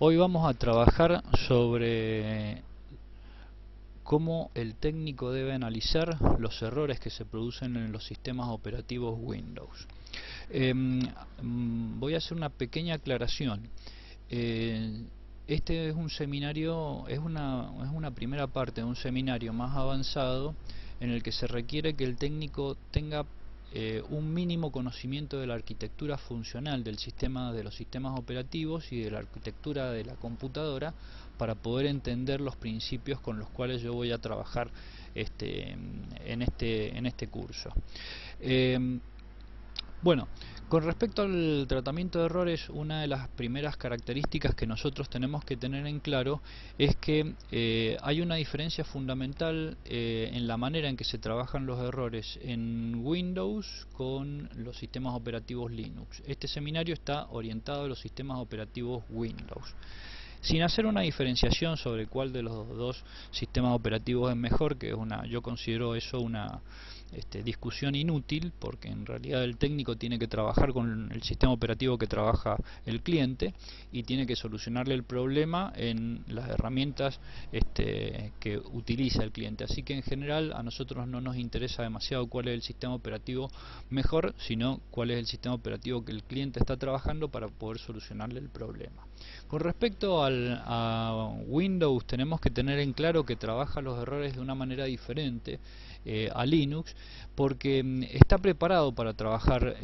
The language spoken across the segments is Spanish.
Hoy vamos a trabajar sobre cómo el técnico debe analizar los errores que se producen en los sistemas operativos Windows. Voy a hacer una pequeña aclaración. Este es un seminario, es una primera parte de un seminario más avanzado en el que se requiere que el técnico tenga un mínimo conocimiento de la arquitectura funcional del sistema, de los sistemas operativos y de la arquitectura de la computadora para poder entender los principios con los cuales yo voy a trabajar en este curso. Bueno, con respecto al tratamiento de errores, una de las primeras características que nosotros tenemos que tener en claro es que hay una diferencia fundamental en la manera en que se trabajan los errores en Windows con los sistemas operativos Linux. Este seminario está orientado a los sistemas operativos Windows. Sin hacer una diferenciación sobre cuál de los dos sistemas operativos es mejor, que es yo considero eso una discusión inútil, porque en realidad el técnico tiene que trabajar con el sistema operativo que trabaja el cliente y tiene que solucionarle el problema en las herramientas que utiliza el cliente. Así que en general a nosotros no nos interesa demasiado cuál es el sistema operativo mejor, sino cuál es el sistema operativo que el cliente está trabajando para poder solucionarle el problema. Con respecto a Windows, tenemos que tener en claro que trabaja los errores de una manera diferente a Linux, porque está preparado para trabajar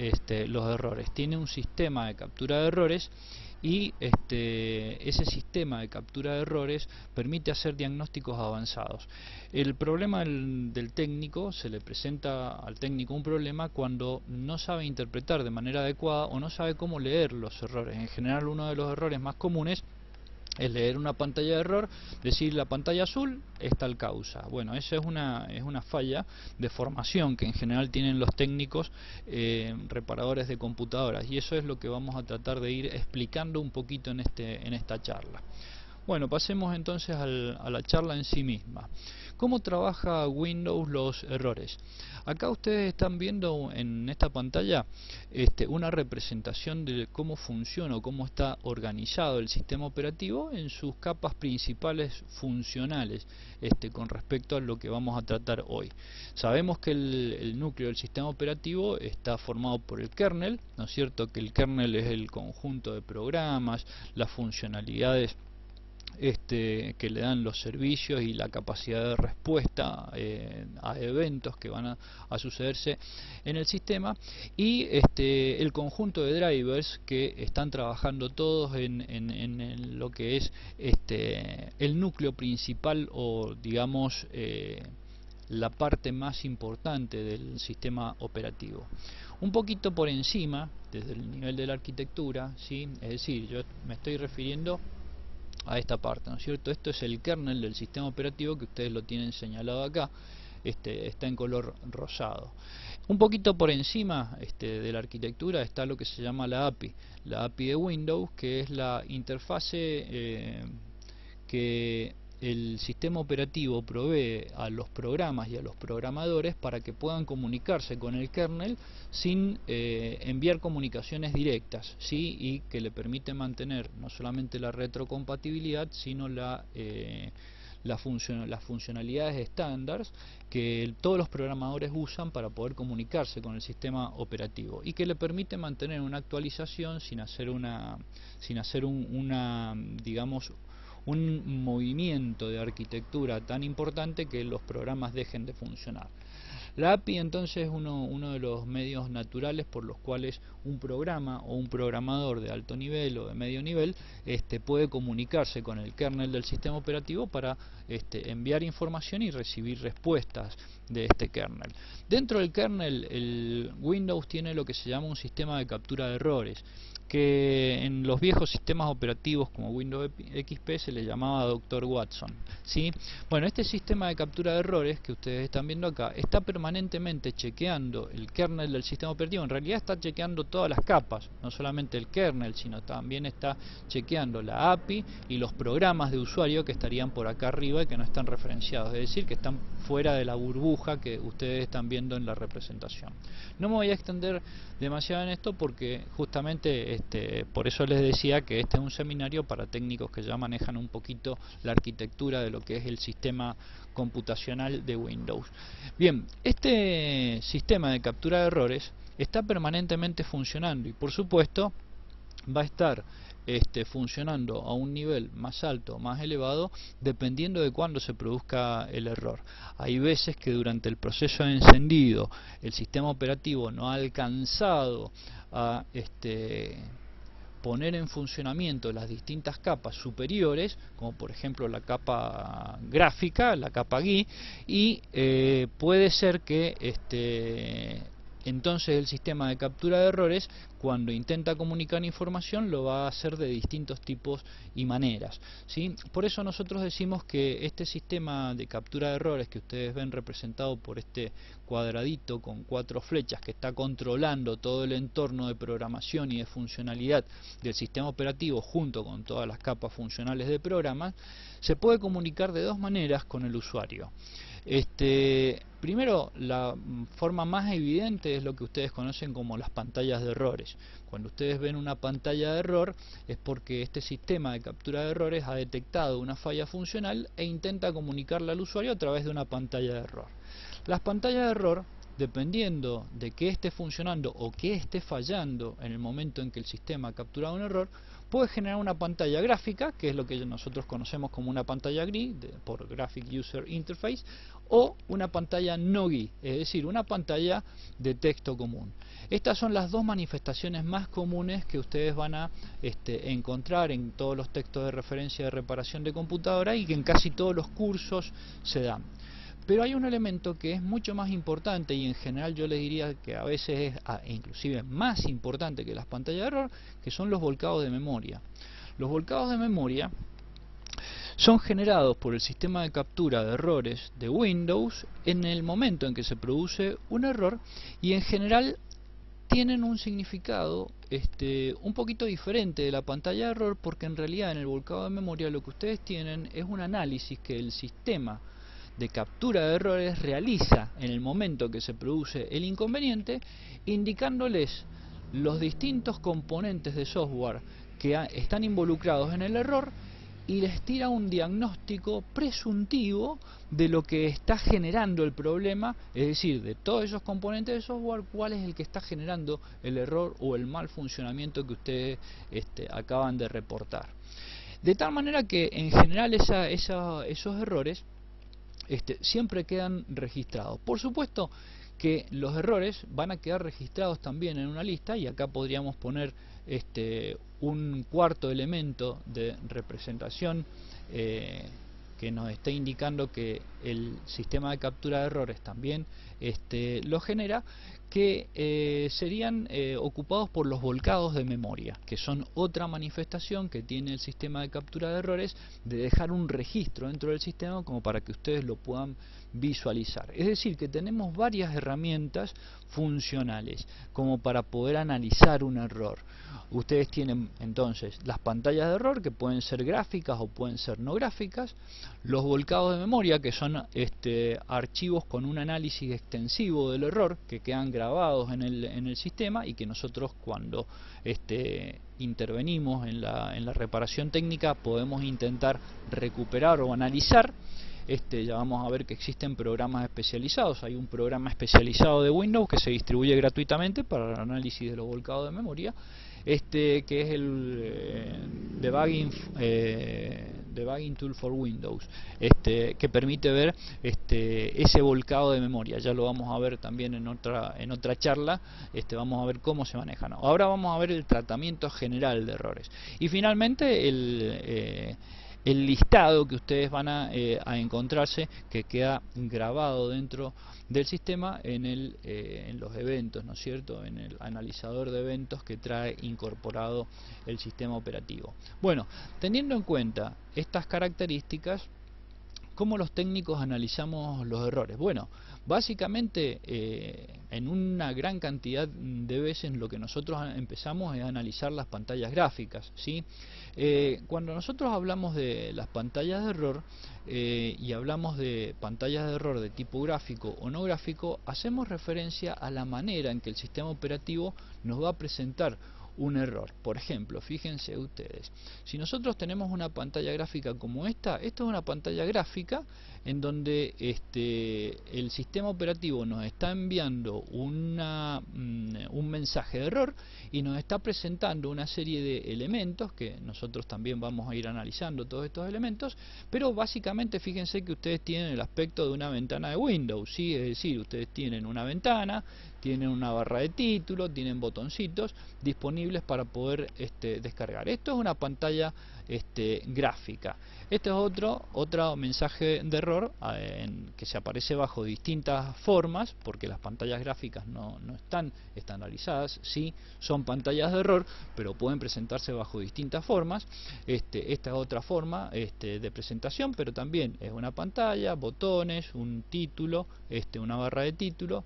los errores. Tiene un sistema de captura de errores y ese sistema de captura de errores permite hacer diagnósticos avanzados. El problema del técnico, se le presenta al técnico un problema cuando no sabe interpretar de manera adecuada o no sabe cómo leer los errores. En general, uno de los errores más comunes es leer una pantalla de error, decir la pantalla azul es tal causa. Bueno, esa es una falla de formación que en general tienen los técnicos reparadores de computadoras, y eso es lo que vamos a tratar de ir explicando un poquito en esta charla. Bueno, pasemos entonces a la charla en sí misma. ¿Cómo trabaja Windows los errores? Acá ustedes están viendo en esta pantalla una representación de cómo funciona o cómo está organizado el sistema operativo en sus capas principales funcionales con respecto a lo que vamos a tratar hoy. Sabemos que el núcleo del sistema operativo está formado por el kernel, ¿no es cierto? Que el kernel es el conjunto de programas, las funcionalidades que le dan los servicios y la capacidad de respuesta a eventos que van a sucederse en el sistema, y el conjunto de drivers que están trabajando todos en lo que es el núcleo principal, o digamos la parte más importante del sistema operativo. Un poquito por encima, desde el nivel de la arquitectura, ¿sí? Es decir, yo me estoy refiriendo a esta parte, ¿no es cierto? Esto es el kernel del sistema operativo, que ustedes lo tienen señalado acá, está en color rosado. Un poquito por encima de la arquitectura está lo que se llama la API de Windows, que es la interfase que el sistema operativo provee a los programas y a los programadores para que puedan comunicarse con el kernel sin enviar comunicaciones directas, ¿sí? Y que le permite mantener no solamente la retrocompatibilidad, sino las funcionalidades estándar que todos los programadores usan para poder comunicarse con el sistema operativo, y que le permite mantener una actualización sin hacer digamos, un movimiento de arquitectura tan importante que los programas dejen de funcionar. La API entonces es uno de los medios naturales por los cuales un programa o un programador de alto nivel o de medio nivel puede comunicarse con el kernel del sistema operativo para enviar información y recibir respuestas de este kernel. Dentro del kernel, el Windows tiene lo que se llama un sistema de captura de errores, que en los viejos sistemas operativos como Windows XP se le llamaba Dr. Watson, ¿sí? Bueno, este sistema de captura de errores que ustedes están viendo acá está permanentemente chequeando el kernel del sistema operativo. En realidad está chequeando todas las capas, no solamente el kernel, sino también está chequeando la API y los programas de usuario que estarían por acá arriba y que no están referenciados, es decir, que están fuera de la burbuja que ustedes están viendo en la representación. No me voy a extender demasiado en esto porque justamente por eso les decía que este es un seminario para técnicos que ya manejan un poquito la arquitectura de lo que es el sistema computacional de Windows. Bien, este sistema de captura de errores está permanentemente funcionando y por supuesto va a estar funcionando a un nivel más alto o más elevado dependiendo de cuándo se produzca el error. Hay veces que durante el proceso de encendido el sistema operativo no ha alcanzado a poner en funcionamiento las distintas capas superiores, como por ejemplo la capa gráfica, la capa GUI, y puede ser que entonces el sistema de captura de errores, cuando intenta comunicar información, lo va a hacer de distintos tipos y maneras, ¿sí? Por eso nosotros decimos que este sistema de captura de errores que ustedes ven representado por este cuadradito con 4 flechas que está controlando todo el entorno de programación y de funcionalidad del sistema operativo junto con todas las capas funcionales de programas, se puede comunicar de dos maneras con el usuario. Primero, la forma más evidente es lo que ustedes conocen como las pantallas de errores. Cuando ustedes ven una pantalla de error es porque este sistema de captura de errores ha detectado una falla funcional e intenta comunicarla al usuario a través de una pantalla de error. Las pantallas de error, dependiendo de qué esté funcionando o qué esté fallando en el momento en que el sistema ha capturado un error, puede generar una pantalla gráfica, que es lo que nosotros conocemos como una pantalla GUI, por Graphic User Interface, o una pantalla no GUI, es decir, una pantalla de texto común. Estas son las dos manifestaciones más comunes que ustedes van a encontrar en todos los textos de referencia de reparación de computadora y que en casi todos los cursos se dan. Pero hay un elemento que es mucho más importante y en general yo les diría que a veces es inclusive más importante que las pantallas de error, que son los volcados de memoria. Los volcados de memoria son generados por el sistema de captura de errores de Windows en el momento en que se produce un error y en general tienen un significado un poquito diferente de la pantalla de error, porque en realidad en el volcado de memoria lo que ustedes tienen es un análisis que el sistema de captura de errores realiza en el momento que se produce el inconveniente, indicándoles los distintos componentes de software que están involucrados en el error y les tira un diagnóstico presuntivo de lo que está generando el problema, es decir, de todos esos componentes de software, cuál es el que está generando el error o el mal funcionamiento que ustedes acaban de reportar. De tal manera que en general esos errores siempre quedan registrados. Por supuesto que los errores van a quedar registrados también en una lista, y acá podríamos poner un cuarto elemento de representación que nos está indicando que el sistema de captura de errores también lo genera, que serían ocupados por los volcados de memoria, que son otra manifestación que tiene el sistema de captura de errores de dejar un registro dentro del sistema como para que ustedes lo puedan visualizar. Es decir, que tenemos varias herramientas funcionales como para poder analizar un error. Ustedes tienen entonces las pantallas de error, que pueden ser gráficas o pueden ser no gráficas, los volcados de memoria, que son archivos con un análisis extensivo del error que quedan grabados en el sistema y que nosotros cuando intervenimos en la reparación técnica podemos intentar recuperar o analizar. Ya vamos a ver que existen programas especializados. Hay un programa especializado de Windows que se distribuye gratuitamente para el análisis de los volcados de memoria, que es el Debugging Tool for Windows, que permite ver ese volcado de memoria. Ya lo vamos a ver también en otra charla. Vamos a ver cómo se manejan. Ahora vamos a ver el tratamiento general de errores. Y finalmente el listado que ustedes van a encontrarse, que queda grabado dentro del sistema en los eventos, ¿no es cierto?, en el analizador de eventos que trae incorporado el sistema operativo. Bueno, teniendo en cuenta estas características, ¿cómo los técnicos analizamos los errores? Bueno, básicamente en una gran cantidad de veces lo que nosotros empezamos es analizar las pantallas gráficas, ¿sí? Cuando nosotros hablamos de las pantallas de error y hablamos de pantallas de error de tipo gráfico o no gráfico, hacemos referencia a la manera en que el sistema operativo nos va a presentar un error. Por ejemplo, fíjense ustedes, si nosotros tenemos una pantalla gráfica como esta es una pantalla gráfica en donde el sistema operativo nos está enviando un mensaje de error y nos está presentando una serie de elementos que nosotros también vamos a ir analizando todos estos elementos, pero básicamente fíjense que ustedes tienen el aspecto de una ventana de Windows, ¿sí? Es decir, ustedes tienen una ventana, tienen una barra de título, tienen botoncitos disponibles para poder descargar. Esto es una pantalla gráfica. Este es otro mensaje de error que se aparece bajo distintas formas, porque las pantallas gráficas no están estandarizadas, sí son pantallas de error, pero pueden presentarse bajo distintas formas. Esta es otra forma de presentación, pero también es una pantalla, botones, un título, una barra de título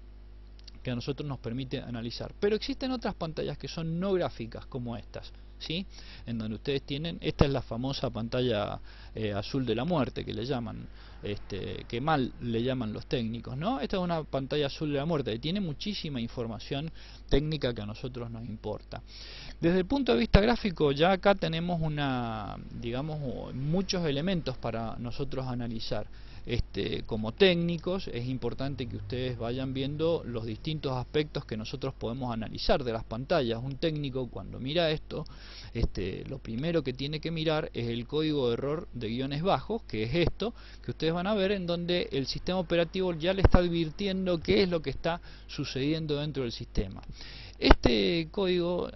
que a nosotros nos permite analizar. Pero existen otras pantallas que son no gráficas como estas, ¿sí? En donde ustedes tienen, esta es la famosa pantalla azul de la muerte que le llaman, que mal le llaman los técnicos, ¿no? Esta es una pantalla azul de la muerte que tiene muchísima información técnica que a nosotros nos importa. Desde el punto de vista gráfico, ya acá tenemos digamos, muchos elementos para nosotros analizar. Como técnicos es importante que ustedes vayan viendo los distintos aspectos que nosotros podemos analizar de las pantallas. Un técnico cuando mira esto, lo primero que tiene que mirar es el código de error de guiones bajos, que es esto que ustedes van a ver, en donde el sistema operativo ya le está advirtiendo qué es lo que está sucediendo dentro del sistema. Este código,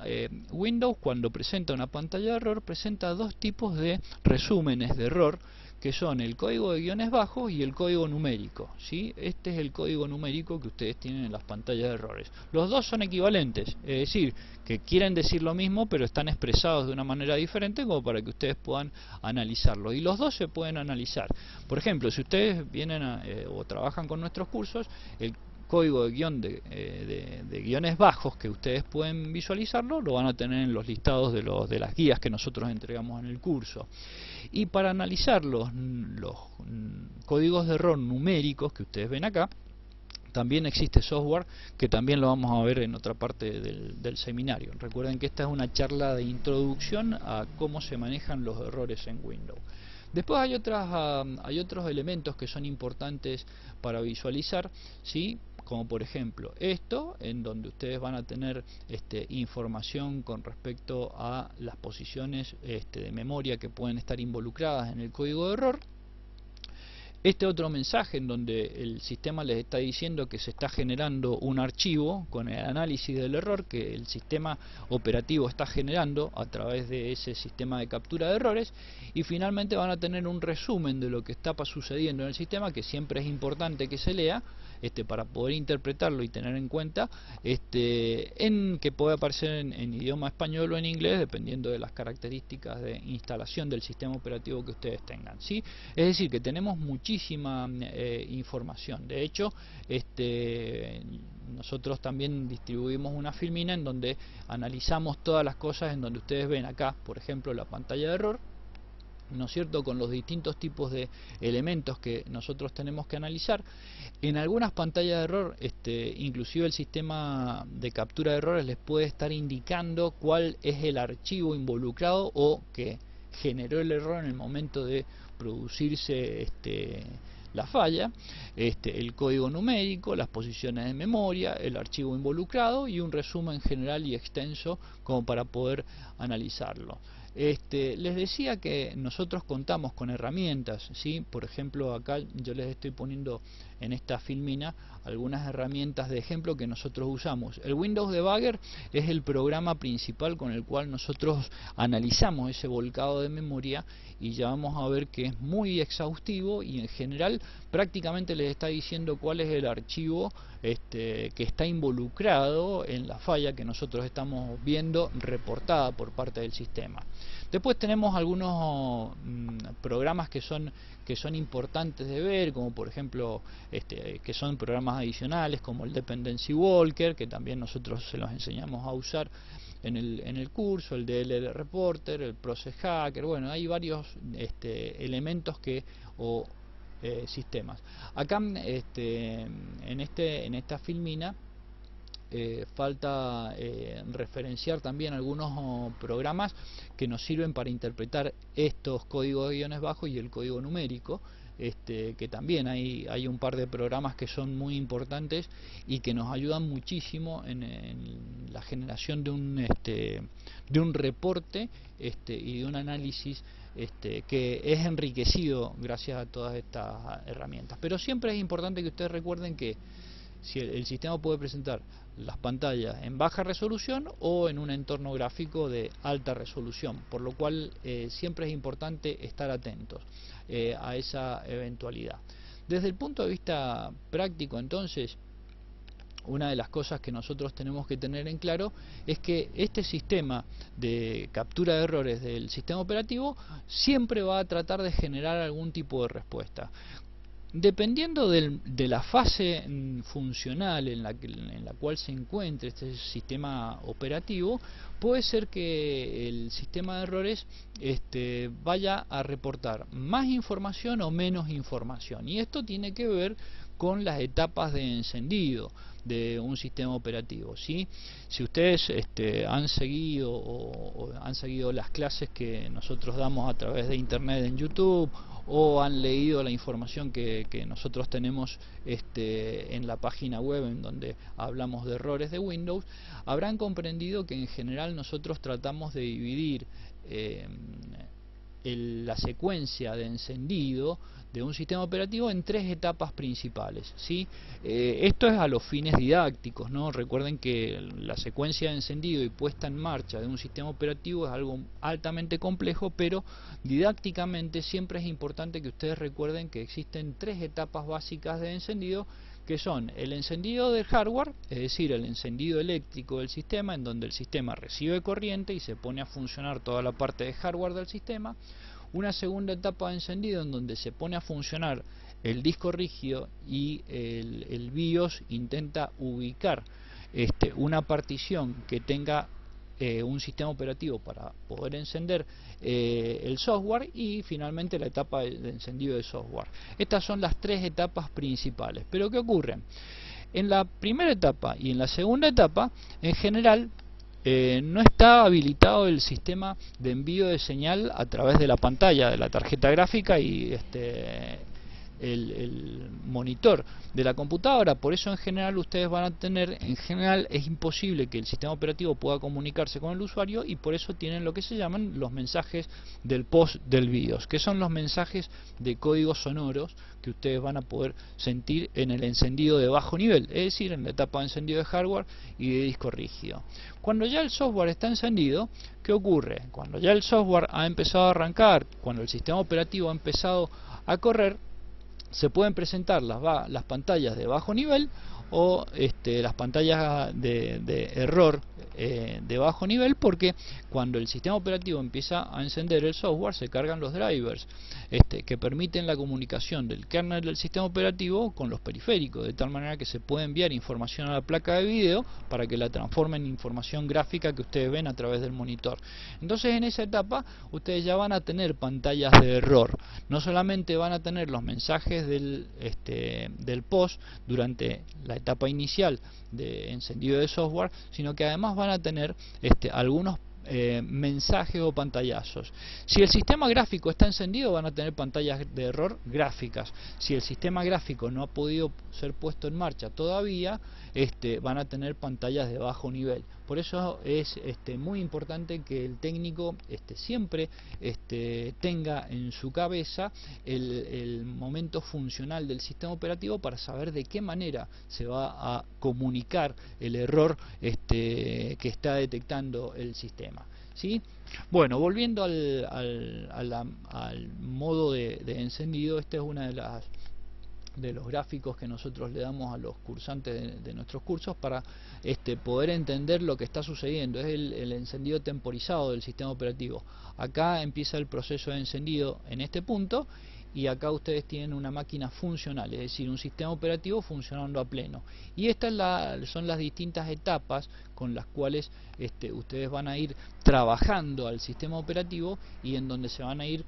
Windows, cuando presenta una pantalla de error, presenta dos tipos de resúmenes de error, que son el código de guiones bajos y el código numérico, ¿sí? Este es el código numérico que ustedes tienen en las pantallas de errores. Los dos son equivalentes, es decir, que quieren decir lo mismo, pero están expresados de una manera diferente como para que ustedes puedan analizarlo. Y los dos se pueden analizar. Por ejemplo, si ustedes vienen o trabajan con nuestros cursos, el código de guión de guiones bajos que ustedes pueden visualizarlo lo van a tener en los listados de las guías que nosotros entregamos en el curso. Y para analizar los códigos de error numéricos que ustedes ven acá, también existe software que también lo vamos a ver en otra parte del seminario. Recuerden que esta es una charla de introducción a cómo se manejan los errores en Windows. Después hay otros elementos que son importantes para visualizar, ¿sí? Como por ejemplo esto, en donde ustedes van a tener información con respecto a las posiciones de memoria que pueden estar involucradas en el código de error. Este otro mensaje en donde el sistema les está diciendo que se está generando un archivo con el análisis del error que el sistema operativo está generando a través de ese sistema de captura de errores, y finalmente van a tener un resumen de lo que está sucediendo en el sistema, que siempre es importante que se lea para poder interpretarlo y tener en cuenta que puede aparecer en idioma español o en inglés dependiendo de las características de instalación del sistema operativo que ustedes tengan, ¿sí? Es decir, que tenemos muchísima información. De hecho, nosotros también distribuimos una filmina en donde analizamos todas las cosas, en donde ustedes ven acá, por ejemplo, la pantalla de error, ¿no es cierto?, con los distintos tipos de elementos que nosotros tenemos que analizar. En algunas pantallas de error, inclusive el sistema de captura de errores les puede estar indicando cuál es el archivo involucrado o que generó el error en el momento de producirse la falla, el código numérico, las posiciones de memoria, el archivo involucrado y un resumen general y extenso como para poder analizarlo. Les decía que nosotros contamos con herramientas, ¿sí? Por ejemplo, acá yo les estoy poniendo en esta filmina algunas herramientas de ejemplo que nosotros usamos. El Windows Debugger es el programa principal con el cual nosotros analizamos ese volcado de memoria, y ya vamos a ver que es muy exhaustivo y en general prácticamente les está diciendo cuál es el archivo que está involucrado en la falla que nosotros estamos viendo reportada por parte del sistema. Después tenemos algunos programas que son importantes de ver, como por ejemplo que son programas adicionales como el Dependency Walker, que también nosotros se los enseñamos a usar en el curso, el DLL Reporter, el Process Hacker. Bueno, hay varios elementos sistemas. Acá en esta filmina falta referenciar también algunos programas que nos sirven para interpretar estos códigos de guiones bajos y el código numérico. Que también hay un par de programas que son muy importantes y que nos ayudan muchísimo en la generación de un reporte y de un análisis que es enriquecido gracias a todas estas herramientas. Pero siempre es importante que ustedes recuerden que si el sistema puede presentar las pantallas en baja resolución o en un entorno gráfico de alta resolución, por lo cual siempre es importante estar atentos a esa eventualidad. Desde el punto de vista práctico, entonces, una de las cosas que nosotros tenemos que tener en claro es que este sistema de captura de errores del sistema operativo siempre va a tratar de generar algún tipo de respuesta. Dependiendo de la fase funcional en la cual se encuentre este sistema operativo, puede ser que el sistema de errores vaya a reportar más información o menos información, y esto tiene que ver con las etapas de encendido de un sistema operativo, ¿sí? Si ustedes han seguido o han seguido las clases que nosotros damos a través de internet en YouTube, o han leído la información que nosotros tenemos en la página web en donde hablamos de errores de Windows, habrán comprendido que en general nosotros tratamos de dividir la secuencia de encendido de un sistema operativo en tres etapas principales, ¿sí? Esto es a los fines didácticos, ¿no? Recuerden que la secuencia de encendido y puesta en marcha de un sistema operativo es algo altamente complejo, pero didácticamente siempre es importante que ustedes recuerden que existen tres etapas básicas de encendido, que son el encendido del hardware, es decir, el encendido eléctrico del sistema, en donde el sistema recibe corriente y se pone a funcionar toda la parte de hardware del sistema. Una segunda etapa de encendido en donde se pone a funcionar el disco rígido y el BIOS intenta ubicar una partición que tenga un sistema operativo para poder encender el software, y finalmente la etapa de encendido de software. Estas son las tres etapas principales. Pero ¿qué ocurre? En la primera etapa y en la segunda etapa, en general, no está habilitado el sistema de envío de señal a través de la pantalla de la tarjeta gráfica y el monitor de la computadora. Por eso en general ustedes van a tener, es imposible que el sistema operativo pueda comunicarse con el usuario, y por eso tienen lo que se llaman los mensajes del post del BIOS, que son los mensajes de códigos sonoros que ustedes van a poder sentir en el encendido de bajo nivel, es decir, en la etapa de encendido de hardware y de disco rígido. Cuando ya el software está encendido, ¿qué ocurre? Cuando ya el software ha empezado a arrancar, cuando el sistema operativo ha empezado a correr, se pueden presentar las pantallas de bajo nivel o las pantallas de error de bajo nivel, porque cuando el sistema operativo empieza a encender el software se cargan los drivers que permiten la comunicación del kernel del sistema operativo con los periféricos, de tal manera que se puede enviar información a la placa de video para que la transforme en información gráfica que ustedes ven a través del monitor. Entonces en esa etapa ustedes ya van a tener pantallas de error, no solamente van a tener los mensajes del post durante la etapa inicial de encendido de software, sino que además van a tener algunos mensajes o pantallazos. Si el sistema gráfico está encendido, van a tener pantallas de error gráficas. Si el sistema gráfico no ha podido ser puesto en marcha todavía, van a tener pantallas de bajo nivel. Por eso es muy importante que el técnico siempre tenga en su cabeza el momento funcional del sistema operativo para saber de qué manera se va a comunicar el error que está detectando el sistema, ¿sí? Bueno, volviendo al modo de encendido, esta es una de los gráficos que nosotros le damos a los cursantes de nuestros cursos para poder entender lo que está sucediendo. Es el encendido temporizado del sistema operativo. Acá empieza el proceso de encendido en este punto, y acá ustedes tienen una máquina funcional, es decir, un sistema operativo funcionando a pleno. Y estas son las distintas etapas con las cuales ustedes van a ir trabajando al sistema operativo y en donde se van a ir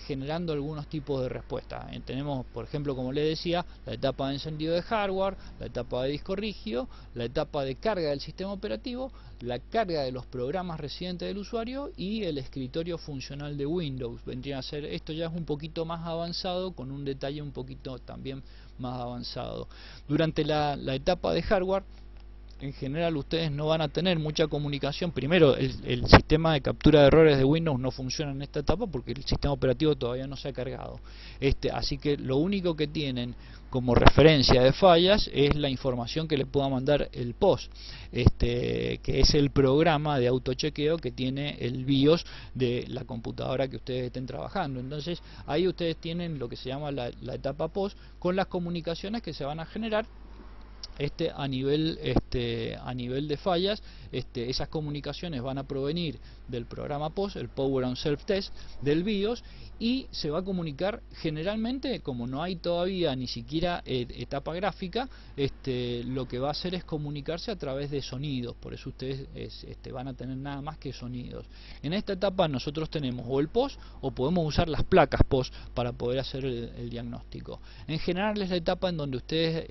generando algunos tipos de respuestas. Tenemos, por ejemplo, como les decía, la etapa de encendido de hardware, la etapa de disco rígido, la etapa de carga del sistema operativo, la carga de los programas residentes del usuario y el escritorio funcional de Windows. Vendría a ser, esto ya es un poquito más avanzado, con un detalle un poquito también más avanzado. Durante la etapa de hardware, en general ustedes no van a tener mucha comunicación. Primero, el sistema de captura de errores de Windows no funciona en esta etapa porque el sistema operativo todavía no se ha cargado. Así que lo único que tienen como referencia de fallas es la información que le pueda mandar el POS, que es el programa de autochequeo que tiene el BIOS de la computadora que ustedes estén trabajando. Entonces ahí ustedes tienen lo que se llama la etapa POS, con las comunicaciones que se van a generar a nivel de fallas. Esas comunicaciones van a provenir del programa POS, el Power on Self Test del BIOS, y se va a comunicar generalmente, como no hay todavía ni siquiera etapa gráfica, lo que va a hacer es comunicarse a través de sonidos. Por eso ustedes van a tener nada más que sonidos. En esta etapa nosotros tenemos o el POS o podemos usar las placas POS para poder hacer el diagnóstico. En general es la etapa en donde ustedes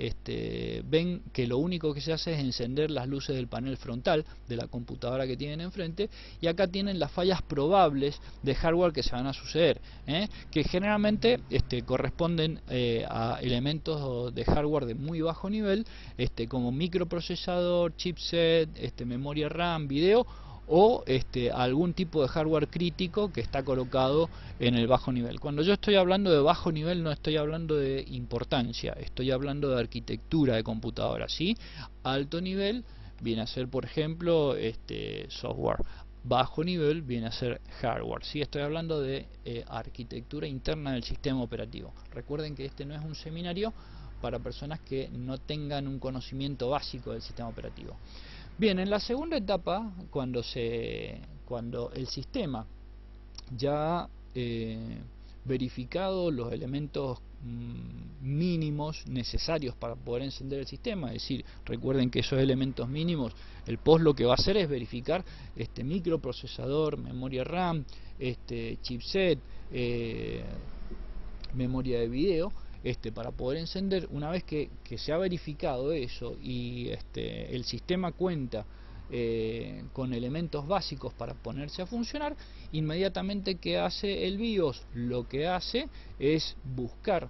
ven que lo único que se hace es encender las luces del panel frontal de la computadora que tienen enfrente, y acá tienen las fallas probables de hardware que se van a suceder, que generalmente corresponden a elementos de hardware de muy bajo nivel, como microprocesador, chipset, memoria RAM, video, o algún tipo de hardware crítico que está colocado en el bajo nivel. Cuando yo estoy hablando de bajo nivel no estoy hablando de importancia, estoy hablando de arquitectura de computadora, ¿sí? Alto nivel viene a ser, por ejemplo, software. Bajo nivel viene a ser hardware. ¿Sí? Estoy hablando de arquitectura interna del sistema operativo. Recuerden que este no es un seminario para personas que no tengan un conocimiento básico del sistema operativo. Bien, en la segunda etapa, cuando el sistema ya ha verificado los elementos mínimos necesarios para poder encender el sistema, es decir, recuerden que esos elementos mínimos, el POS lo que va a hacer es verificar microprocesador, memoria RAM, chipset, memoria de video, para poder encender. Una vez que se ha verificado eso y el sistema cuenta con elementos básicos para ponerse a funcionar, inmediatamente que hace el BIOS, lo que hace es buscar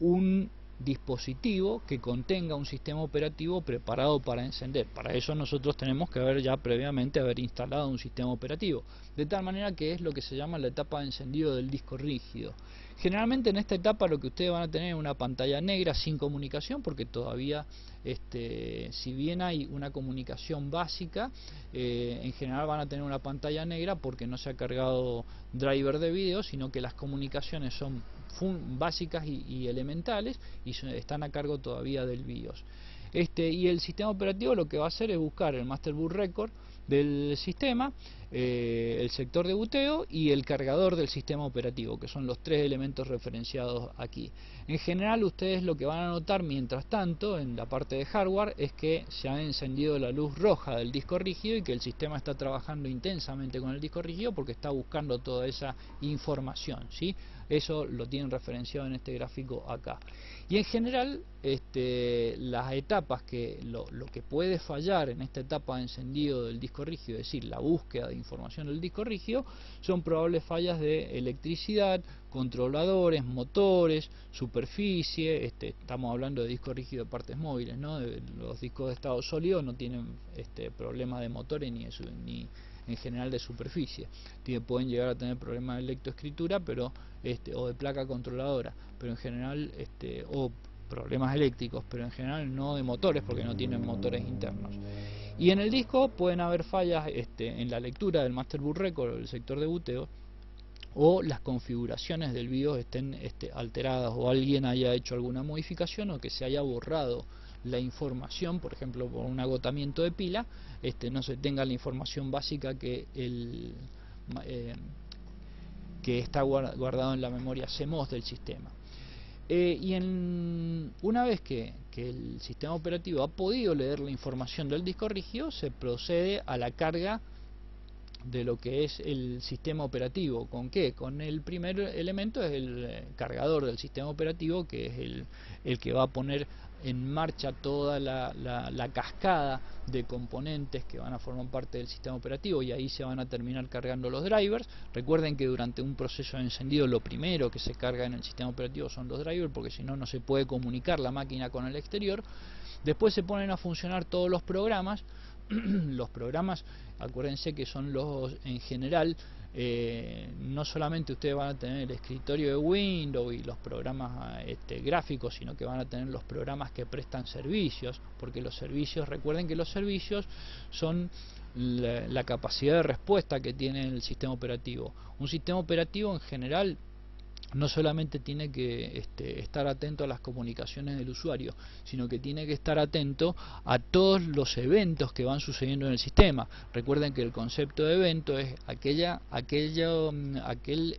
un dispositivo que contenga un sistema operativo preparado para encender. Para eso nosotros tenemos que haber instalado un sistema operativo, de tal manera que es lo que se llama la etapa de encendido del disco rígido. Generalmente en esta etapa lo que ustedes van a tener es una pantalla negra sin comunicación, porque todavía si bien hay una comunicación básica, en general van a tener una pantalla negra porque no se ha cargado driver de video, sino que las comunicaciones son básicas y elementales y están a cargo todavía del BIOS. Y el sistema operativo lo que va a hacer es buscar el master boot record del sistema, el sector de buteo y el cargador del sistema operativo, que son los tres elementos referenciados aquí. En general ustedes lo que van a notar mientras tanto en la parte de hardware es que se ha encendido la luz roja del disco rígido y que el sistema está trabajando intensamente con el disco rígido porque está buscando toda esa información, ¿sí? Eso lo tienen referenciado en este gráfico acá. Y en general las etapas lo que puede fallar en esta etapa de encendido del disco rígido, es decir, la búsqueda de información del disco rígido, son probables fallas de electricidad, controladores, motores, superficie. Estamos hablando de disco rígido de partes móviles, ¿no? Los discos de estado sólido no tienen problemas de motores ni en general de superficie. Pueden llegar a tener problemas de lectoescritura, pero o de placa controladora, pero en general o problemas eléctricos, pero en general no de motores porque no tienen motores internos. Y en el disco pueden haber fallas en la lectura del master boot record o del sector de buteo, o las configuraciones del BIOS estén alteradas, o alguien haya hecho alguna modificación, o que se haya borrado la información, por ejemplo por un agotamiento de pila, no se tenga la información básica que está guardado en la memoria CMOS del sistema. Una vez que el sistema operativo ha podido leer la información del disco rígido, se procede a la carga de lo que es el sistema operativo. ¿Con qué? Con el primer elemento, es el cargador del sistema operativo, que es el que va a poner en marcha toda la cascada de componentes que van a formar parte del sistema operativo, y ahí se van a terminar cargando los drivers. Recuerden que durante un proceso de encendido lo primero que se carga en el sistema operativo son los drivers, porque si no, no se puede comunicar la máquina con el exterior. Después se ponen a funcionar todos los programas. Los programas, acuérdense que son los, en general, no solamente ustedes van a tener el escritorio de Windows y los programas gráficos, sino que van a tener los programas que prestan servicios, porque los servicios, recuerden que los servicios son la capacidad de respuesta que tiene el sistema operativo. Un sistema operativo en general no solamente tiene que estar atento a las comunicaciones del usuario, sino que tiene que estar atento a todos los eventos que van sucediendo en el sistema. Recuerden que el concepto de evento es aquel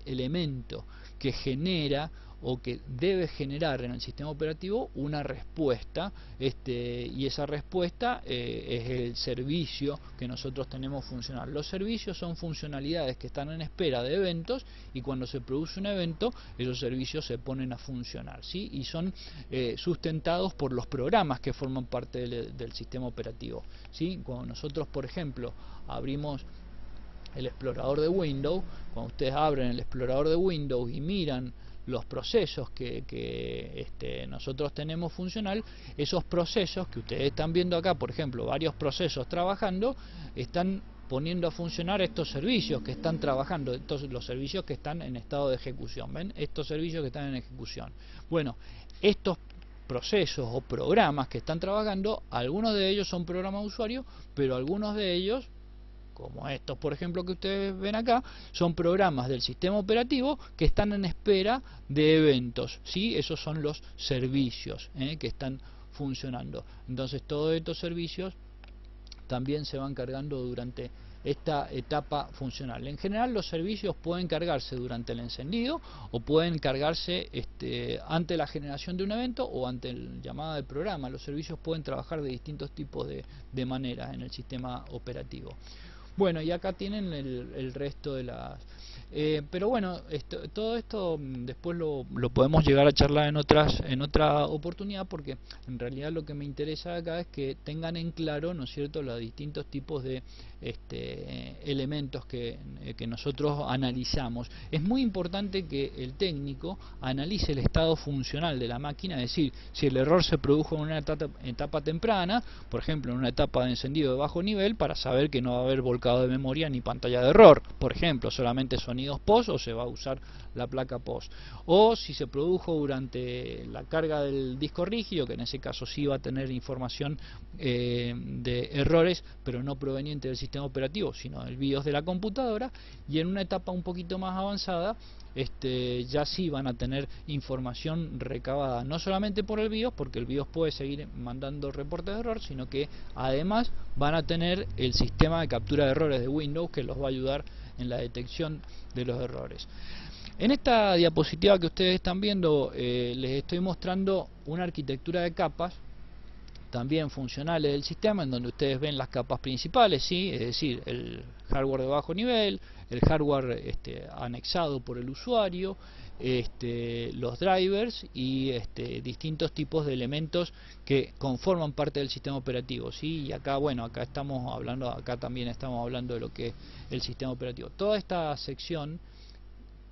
elemento que genera o que debe generar en el sistema operativo una respuesta, y esa respuesta es el servicio que nosotros tenemos funcional. Los servicios son funcionalidades que están en espera de eventos, y cuando se produce un evento, esos servicios se ponen a funcionar, ¿sí? Y son sustentados por los programas que forman parte del sistema operativo, ¿sí? Cuando nosotros, por ejemplo, abrimos el explorador de Windows, cuando ustedes abren el explorador de Windows y miran los procesos que nosotros tenemos funcional, esos procesos que ustedes están viendo acá, por ejemplo, varios procesos trabajando, están poniendo a funcionar estos servicios que están trabajando, los servicios que están en estado de ejecución. ¿Ven? Estos servicios que están en ejecución. Bueno, estos procesos o programas que están trabajando, algunos de ellos son programas de usuario, pero algunos de ellos, como estos por ejemplo que ustedes ven acá, son programas del sistema operativo que están en espera de eventos, ¿sí? Esos son los servicios que están funcionando. Entonces todos estos servicios también se van cargando durante esta etapa funcional. En general los servicios pueden cargarse durante el encendido, o pueden cargarse ante la generación de un evento o ante la llamada del programa. Los servicios pueden trabajar de distintos tipos de maneras en el sistema operativo. Bueno, y acá tienen el resto de las... pero bueno, todo esto después lo podemos llegar a charlar en otra oportunidad, porque en realidad lo que me interesa acá es que tengan en claro, ¿no es cierto?, los distintos tipos de elementos que nosotros analizamos. Es muy importante que el técnico analice el estado funcional de la máquina, es decir, si el error se produjo en una etapa temprana, por ejemplo en una etapa de encendido de bajo nivel, para saber que no va a haber volcado de memoria ni pantalla de error, por ejemplo, solamente sonidos POS, o se va a usar la placa POS, o si se produjo durante la carga del disco rígido, que en ese caso sí va a tener información de errores, pero no proveniente del sistema operativo, sino del BIOS de la computadora. Y en una etapa un poquito más avanzada, ya sí van a tener información recabada no solamente por el BIOS, porque el BIOS puede seguir mandando reportes de error, sino que además van a tener el sistema de captura de errores de Windows, que los va a ayudar en la detección de los errores. En esta diapositiva que ustedes están viendo, les estoy mostrando una arquitectura de capas también funcionales del sistema, en donde ustedes ven las capas principales, ¿sí? Es decir, el hardware de bajo nivel, el hardware anexado por el usuario, los drivers y distintos tipos de elementos que conforman parte del sistema operativo, ¿sí? Y acá, bueno, acá también estamos hablando de lo que es el sistema operativo. Toda esta sección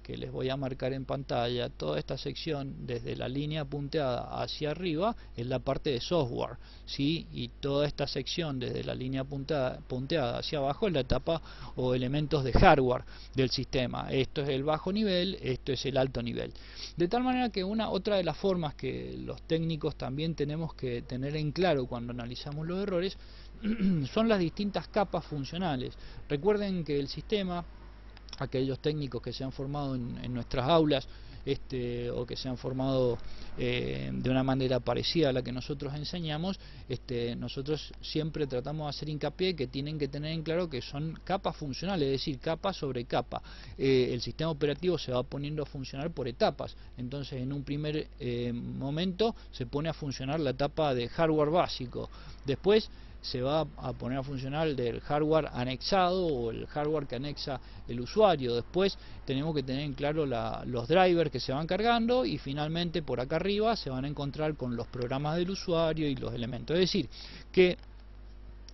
que les voy a marcar en pantalla, toda esta sección desde la línea punteada hacia arriba es la parte de software, ¿sí? Y toda esta sección desde la línea punteada hacia abajo es la etapa o elementos de hardware del sistema. Esto es el bajo nivel, esto es el alto nivel. De tal manera que otra de las formas que los técnicos también tenemos que tener en claro cuando analizamos los errores son las distintas capas funcionales. Recuerden que el sistema, aquellos técnicos que se han formado en nuestras aulas o que se han formado de una manera parecida a la que nosotros enseñamos, nosotros siempre tratamos de hacer hincapié que tienen que tener en claro que son capas funcionales, es decir, capa sobre capa. El sistema operativo se va poniendo a funcionar por etapas. Entonces, en un primer momento se pone a funcionar la etapa de hardware básico. Después se va a poner a funcionar del hardware anexado o el hardware que anexa el usuario. Después tenemos que tener en claro los drivers que se van cargando, y finalmente por acá arriba se van a encontrar con los programas del usuario y los elementos. Es decir, que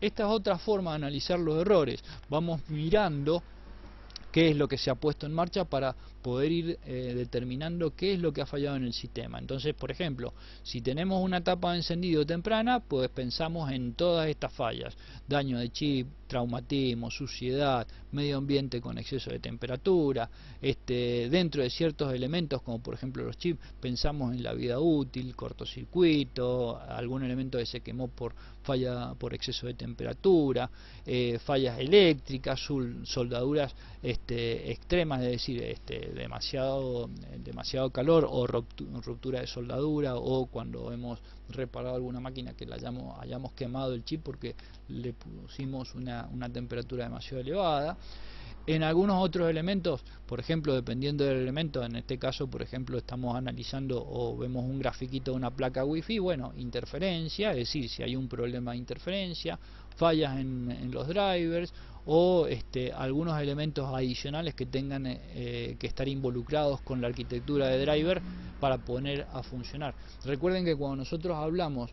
esta es otra forma de analizar los errores. Vamos mirando qué es lo que se ha puesto en marcha para poder ir determinando qué es lo que ha fallado en el sistema. Entonces, por ejemplo, si tenemos una etapa de encendido temprana, pues pensamos en todas estas fallas: daño de chip, traumatismo, suciedad, medio ambiente con exceso de temperatura. Dentro de ciertos elementos, como por ejemplo los chips, pensamos en la vida útil, cortocircuito, algún elemento que se quemó por falla por exceso de temperatura, fallas eléctricas, soldaduras extremas, es decir, demasiado calor o ruptura de soldadura, o cuando hemos reparado alguna máquina que hayamos quemado el chip porque le pusimos una temperatura demasiado elevada. En algunos otros elementos, por ejemplo, dependiendo del elemento, en este caso, por ejemplo, estamos analizando o vemos un grafiquito de una placa Wi-Fi, bueno, interferencia, es decir, si hay un problema de interferencia, fallas en los drivers, o algunos elementos adicionales que tengan que estar involucrados con la arquitectura de driver para poner a funcionar. Recuerden que cuando nosotros hablamos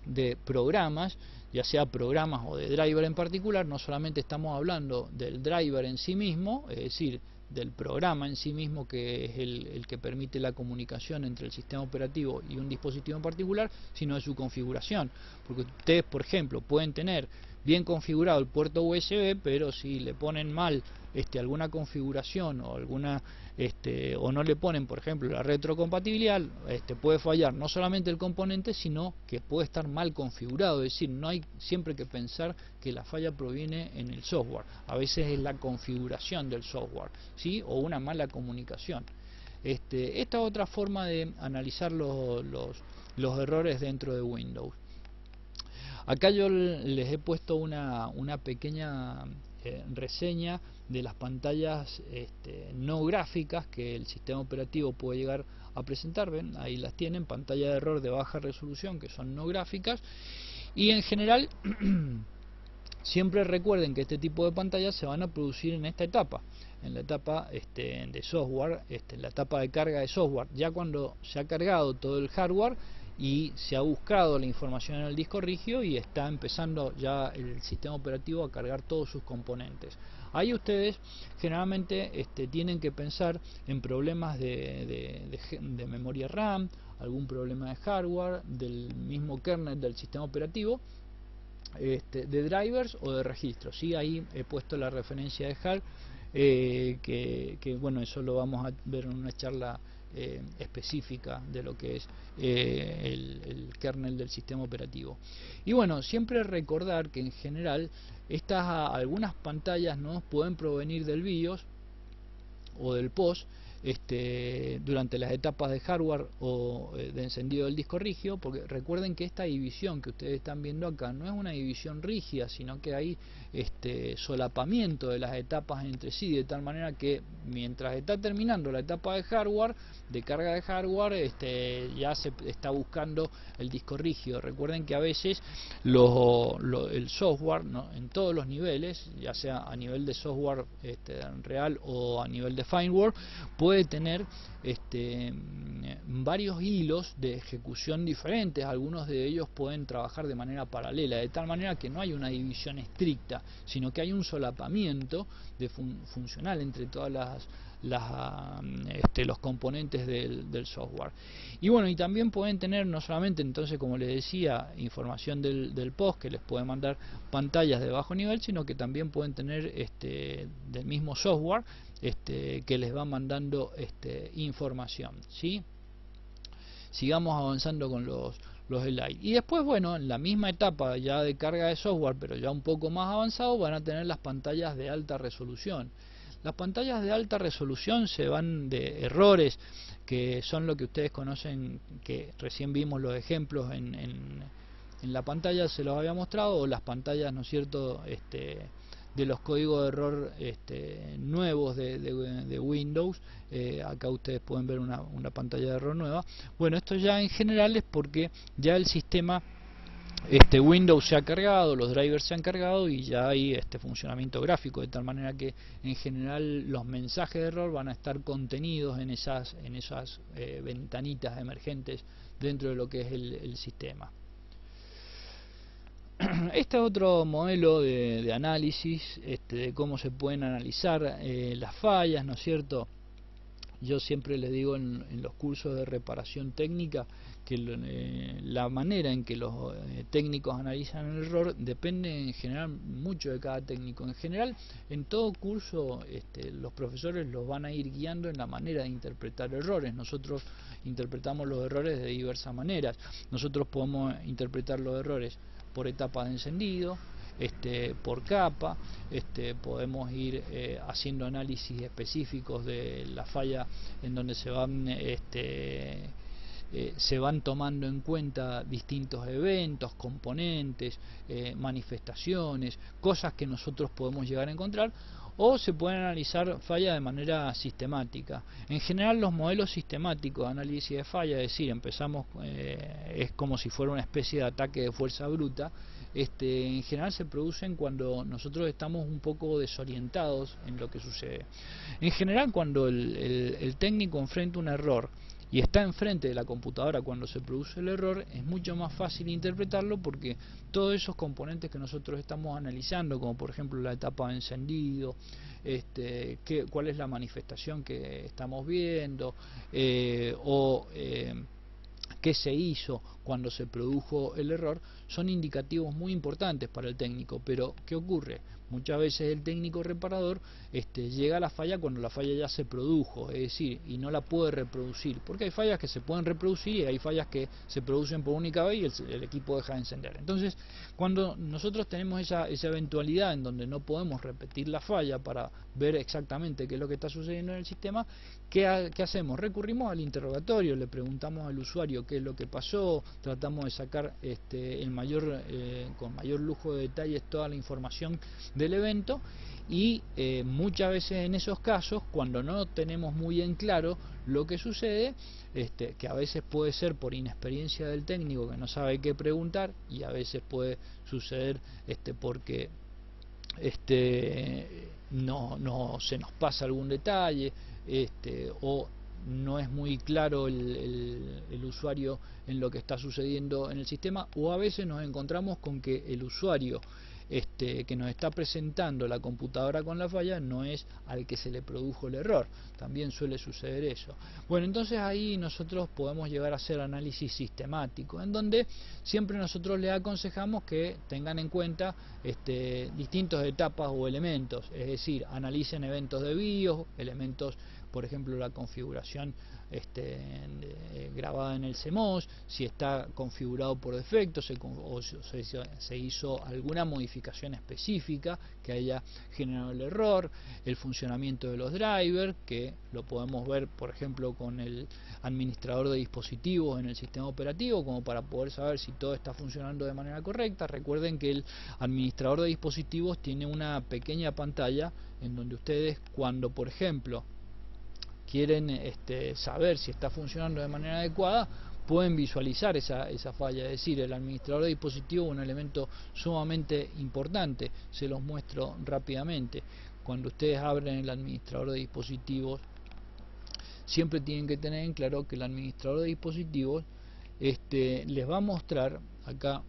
de programas, ya sea programas o de driver en particular, no solamente estamos hablando del driver en sí mismo, es decir, del programa en sí mismo, que es el que permite la comunicación entre el sistema operativo y un dispositivo en particular, sino de su configuración. Porque ustedes, por ejemplo, pueden tener bien configurado el puerto USB, pero si le ponen mal alguna configuración o alguna o no le ponen, por ejemplo, la retrocompatibilidad, puede fallar no solamente el componente, sino que puede estar mal configurado. Es decir, no hay siempre que pensar que la falla proviene en el software. A veces es la configuración del software, ¿sí? O una mala comunicación. Esta es otra forma de analizar los errores dentro de Windows. Acá yo les he puesto una pequeña reseña de las pantallas no gráficas que el sistema operativo puede llegar a presentar. Ven, ahí las tienen, pantalla de error de baja resolución, que son no gráficas. Y en general siempre recuerden que este tipo de pantallas se van a producir en esta etapa, en la etapa de software, la etapa de carga de software. Ya cuando se ha cargado todo el hardware y se ha buscado la información en el disco rígido y está empezando ya el sistema operativo a cargar todos sus componentes. Ahí ustedes generalmente tienen que pensar en problemas de memoria RAM, algún problema de hardware, del mismo kernel del sistema operativo, de drivers o de registros. ¿Sí? Ahí he puesto la referencia de HAL, que bueno, eso lo vamos a ver en una charla específica de lo que es el kernel del sistema operativo. Y bueno, siempre recordar que en general algunas pantallas no pueden provenir del BIOS o del POS durante las etapas de hardware o de encendido del disco rígido, porque recuerden que esta división que ustedes están viendo acá no es una división rígida, sino que hay solapamiento de las etapas entre sí, de tal manera que mientras está terminando la etapa de hardware, de carga de hardware, ya se está buscando el disco rígido. Recuerden que a veces el software, ¿no?, en todos los niveles, ya sea a nivel de software real o a nivel de firmware, puede tener varios hilos de ejecución diferentes. Algunos de ellos pueden trabajar de manera paralela, de tal manera que no hay una división estricta, sino que hay un solapamiento funcional entre todas los componentes del software. Y bueno, y también pueden tener no solamente, entonces, como les decía, información del POS, que les puede mandar pantallas de bajo nivel, sino que también pueden tener del mismo software que les va mandando información, ¿sí? Sigamos avanzando con los slides. Y después, bueno, en la misma etapa ya de carga de software, pero ya un poco más avanzado, van a tener las pantallas de alta resolución. Las pantallas de alta resolución se van de errores, que son lo que ustedes conocen, que recién vimos los ejemplos en la pantalla, se los había mostrado, o las pantallas, ¿no es cierto?, de los códigos de error nuevos de Windows. Acá ustedes pueden ver una pantalla de error nueva. Bueno, esto ya en general es porque ya el sistema Windows se ha cargado, los drivers se han cargado y ya hay funcionamiento gráfico, de tal manera que en general los mensajes de error van a estar contenidos en esas ventanitas emergentes dentro de lo que es el sistema. Este es otro modelo de análisis, de cómo se pueden analizar las fallas, ¿no es cierto? Yo siempre les digo en los cursos de reparación técnica que la manera en que los técnicos analizan el error depende en general mucho de cada técnico. En general, en todo curso los profesores los van a ir guiando en la manera de interpretar errores. Nosotros interpretamos los errores de diversas maneras. Nosotros podemos interpretar los errores por etapa de encendido, por capa, podemos ir haciendo análisis específicos de la falla en donde se van tomando en cuenta distintos eventos, componentes, manifestaciones, cosas que nosotros podemos llegar a encontrar, o se pueden analizar fallas de manera sistemática. En general los modelos sistemáticos de análisis de falla, es decir, empezamos, es como si fuera una especie de ataque de fuerza bruta, en general se producen cuando nosotros estamos un poco desorientados en lo que sucede. En general, cuando el técnico enfrenta un error y está enfrente de la computadora cuando se produce el error, es mucho más fácil interpretarlo porque todos esos componentes que nosotros estamos analizando, como por ejemplo la etapa de encendido, cuál es la manifestación que estamos viendo, qué se hizo cuando se produjo el error, son indicativos muy importantes para el técnico. Pero ¿qué ocurre? Muchas veces el técnico reparador llega a la falla cuando la falla ya se produjo, es decir, y no la puede reproducir, porque hay fallas que se pueden reproducir y hay fallas que se producen por única vez y el equipo deja de encender. Entonces, cuando nosotros tenemos esa eventualidad en donde no podemos repetir la falla para ver exactamente qué es lo que está sucediendo en el sistema, ¿qué hacemos? Recurrimos al interrogatorio, le preguntamos al usuario qué es lo que pasó, tratamos de sacar con mayor lujo de detalles toda la información del evento, y muchas veces en esos casos, cuando no tenemos muy en claro lo que sucede, que a veces puede ser por inexperiencia del técnico que no sabe qué preguntar, y a veces puede suceder porque no se nos pasa algún detalle, o no es muy claro el usuario en lo que está sucediendo en el sistema, o a veces nos encontramos con que el usuario que nos está presentando la computadora con la falla no es al que se le produjo el error. También suele suceder eso. Bueno, entonces ahí nosotros podemos llegar a hacer análisis sistemático, en donde siempre nosotros les aconsejamos que tengan en cuenta distintas etapas o elementos, es decir, analicen eventos de BIOS, elementos, por ejemplo, la configuración grabada en el CMOS, si está configurado por defecto, o se hizo alguna modificación específica que haya generado el error, el funcionamiento de los drivers, que lo podemos ver, por ejemplo, con el administrador de dispositivos en el sistema operativo, como para poder saber si todo está funcionando de manera correcta. Recuerden que el administrador de dispositivos tiene una pequeña pantalla en donde ustedes, cuando por ejemplo quieren saber si está funcionando de manera adecuada, pueden visualizar esa falla. Es decir, el administrador de dispositivos es un elemento sumamente importante. Se los muestro rápidamente. Cuando ustedes abren el administrador de dispositivos, siempre tienen que tener en claro que el administrador de dispositivos les va a mostrar, acá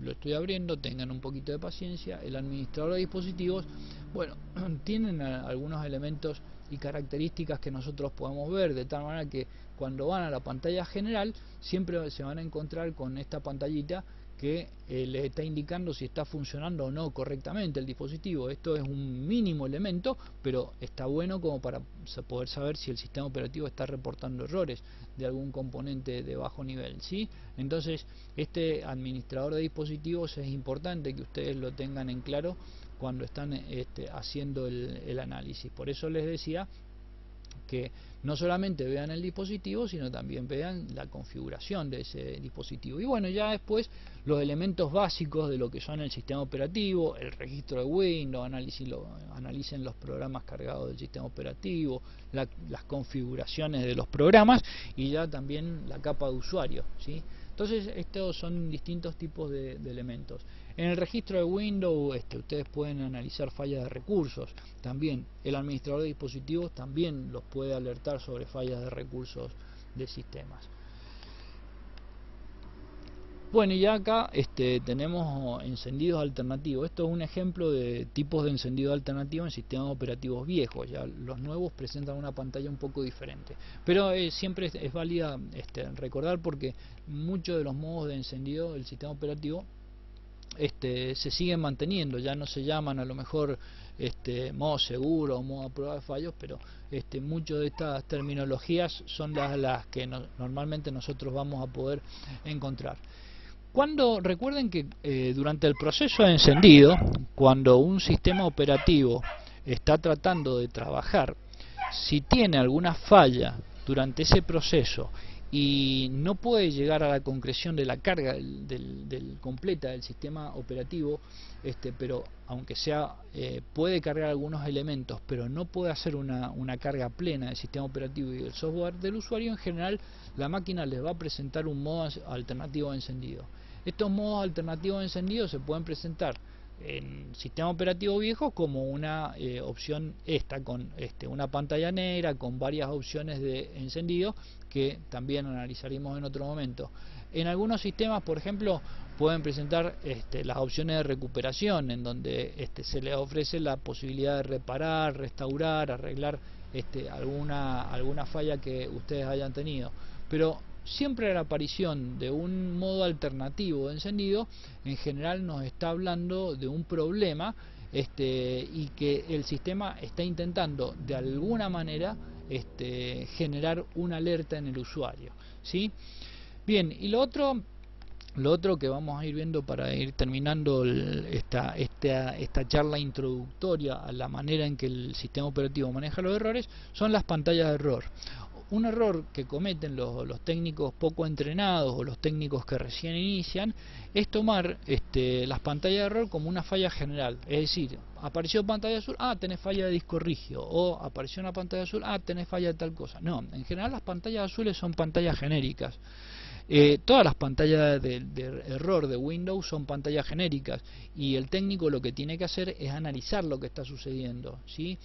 lo estoy abriendo, tengan un poquito de paciencia. El administrador de dispositivos, bueno, tienen algunos elementos y características que nosotros podemos ver, de tal manera que cuando van a la pantalla general siempre se van a encontrar con esta pantallita que les está indicando si está funcionando o no correctamente el dispositivo. Esto es un mínimo elemento, pero está bueno como para poder saber si el sistema operativo está reportando errores de algún componente de bajo nivel, ¿sí? Entonces, este administrador de dispositivos es importante que ustedes lo tengan en claro cuando están haciendo el análisis. Por eso les decía que no solamente vean el dispositivo, sino también vean la configuración de ese dispositivo. Y bueno, ya después los elementos básicos de lo que son el sistema operativo, el registro de Windows, analicen los programas cargados del sistema operativo, las configuraciones de los programas y ya también la capa de usuario, ¿sí? Entonces estos son distintos tipos de elementos. En el registro de Windows ustedes pueden analizar fallas de recursos. También el administrador de dispositivos también los puede alertar sobre fallas de recursos de sistemas. Bueno, y ya acá tenemos encendidos alternativos. Esto es un ejemplo de tipos de encendido alternativo en sistemas operativos viejos. Ya los nuevos presentan una pantalla un poco diferente, pero siempre es válida recordar, porque muchos de los modos de encendido del sistema operativo se siguen manteniendo. Ya no se llaman a lo mejor modo seguro o modo a prueba de fallos, pero muchas de estas terminologías son las que normalmente nosotros vamos a poder encontrar. Recuerden que durante el proceso de encendido, cuando un sistema operativo está tratando de trabajar, si tiene alguna falla durante ese proceso y no puede llegar a la concreción de la carga completa del sistema operativo, pero aunque sea puede cargar algunos elementos, pero no puede hacer una carga plena del sistema operativo y del software del usuario, en general la máquina les va a presentar un modo alternativo de encendido. Estos modos alternativos de encendido se pueden presentar en sistema operativo viejo como una opción con una pantalla negra con varias opciones de encendido, que también analizaremos en otro momento. En algunos sistemas, por ejemplo, pueden presentar las opciones de recuperación, en donde se les ofrece la posibilidad de reparar, restaurar, arreglar alguna falla que ustedes hayan tenido. Pero siempre la aparición de un modo alternativo de encendido en general nos está hablando de un problema y que el sistema está intentando de alguna manera generar una alerta en el usuario, ¿sí? Bien, y lo otro que vamos a ir viendo para ir terminando esta charla introductoria a la manera en que el sistema operativo maneja los errores son las pantallas de error. Un error que cometen los técnicos poco entrenados o los técnicos que recién inician es tomar las pantallas de error como una falla general. Es decir, apareció pantalla azul, tenés falla de disco rígido, o apareció una pantalla azul, tenés falla de tal cosa. No, en general las pantallas azules son pantallas genéricas. Todas las pantallas de error de Windows son pantallas genéricas, y el técnico lo que tiene que hacer es analizar lo que está sucediendo, ¿sí?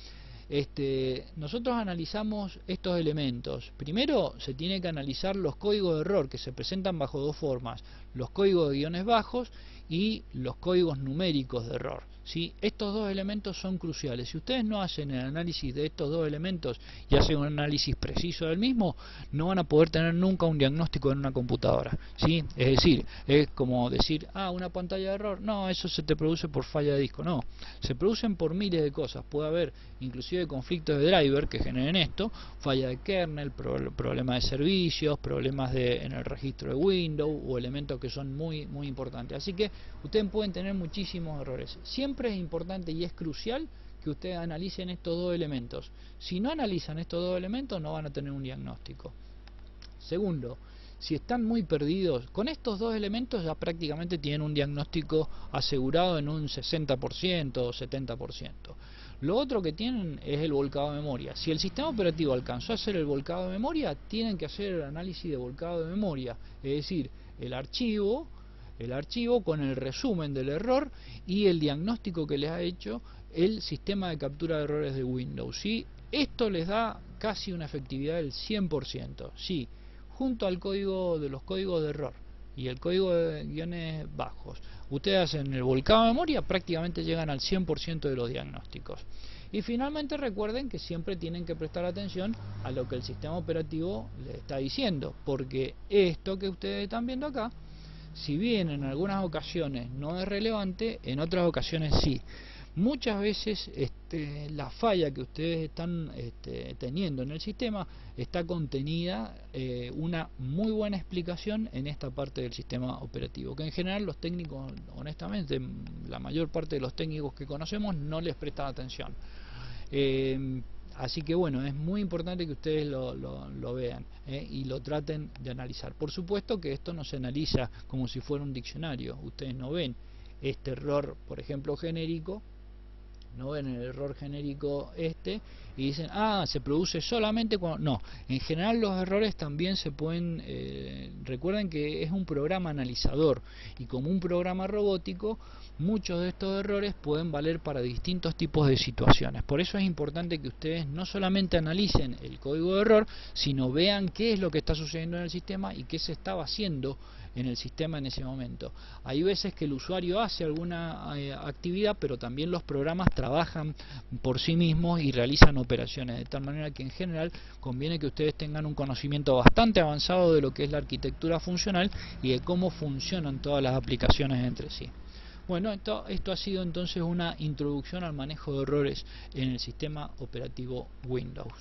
Nosotros analizamos estos elementos. Primero se tiene que analizar los códigos de error, que se presentan bajo dos formas: los códigos de guiones bajos y los códigos numéricos de error, ¿sí? Estos dos elementos son cruciales. Si ustedes no hacen el análisis de estos dos elementos y hacen un análisis preciso del mismo, no van a poder tener nunca un diagnóstico en una computadora, ¿sí? Es decir, es como decir, una pantalla de error, no, eso se te produce por falla de disco. No, se producen por miles de cosas. Puede haber inclusive conflictos de driver que generen esto, falla de kernel, problemas de servicios, problemas en el registro de Windows, o elementos que son muy importantes. Así que ustedes pueden tener muchísimos errores. Siempre es importante y es crucial que ustedes analicen estos dos elementos. Si no analizan estos dos elementos, no van a tener un diagnóstico. Segundo, si están muy perdidos, con estos dos elementos ya prácticamente tienen un diagnóstico asegurado en un 60% o 70%. Lo otro que tienen es el volcado de memoria. Si el sistema operativo alcanzó a hacer el volcado de memoria, tienen que hacer el análisis de volcado de memoria, es decir, el archivo con el resumen del error y el diagnóstico que les ha hecho el sistema de captura de errores de Windows, ¿sí? Esto les da casi una efectividad del 100%, ¿sí? Junto al código de los códigos de error y el código de guiones bajos, ustedes hacen el volcado de memoria, prácticamente llegan al 100% de los diagnósticos. Y finalmente recuerden que siempre tienen que prestar atención a lo que el sistema operativo les está diciendo, porque esto que ustedes están viendo acá, si bien en algunas ocasiones no es relevante, en otras ocasiones sí. Muchas veces la falla que ustedes están teniendo en el sistema está contenida una muy buena explicación en esta parte del sistema operativo, que en general los técnicos, honestamente, la mayor parte de los técnicos que conocemos no les prestan atención. Así que bueno, es muy importante que ustedes lo vean y lo traten de analizar. Por supuesto que esto no se analiza como si fuera un diccionario. Ustedes no ven este error, por ejemplo, genérico, no ven el error genérico y dicen, ah, se produce solamente cuando... No, en general los errores también se pueden... recuerden que es un programa analizador, y como un programa robótico, muchos de estos errores pueden valer para distintos tipos de situaciones. Por eso es importante que ustedes no solamente analicen el código de error, sino vean qué es lo que está sucediendo en el sistema y qué se estaba haciendo en el sistema en ese momento. Hay veces que el usuario hace alguna actividad, pero también los programas trabajan por sí mismos y realizan operaciones, de tal manera que en general conviene que ustedes tengan un conocimiento bastante avanzado de lo que es la arquitectura funcional y de cómo funcionan todas las aplicaciones entre sí. Bueno, esto ha sido entonces una introducción al manejo de errores en el sistema operativo Windows.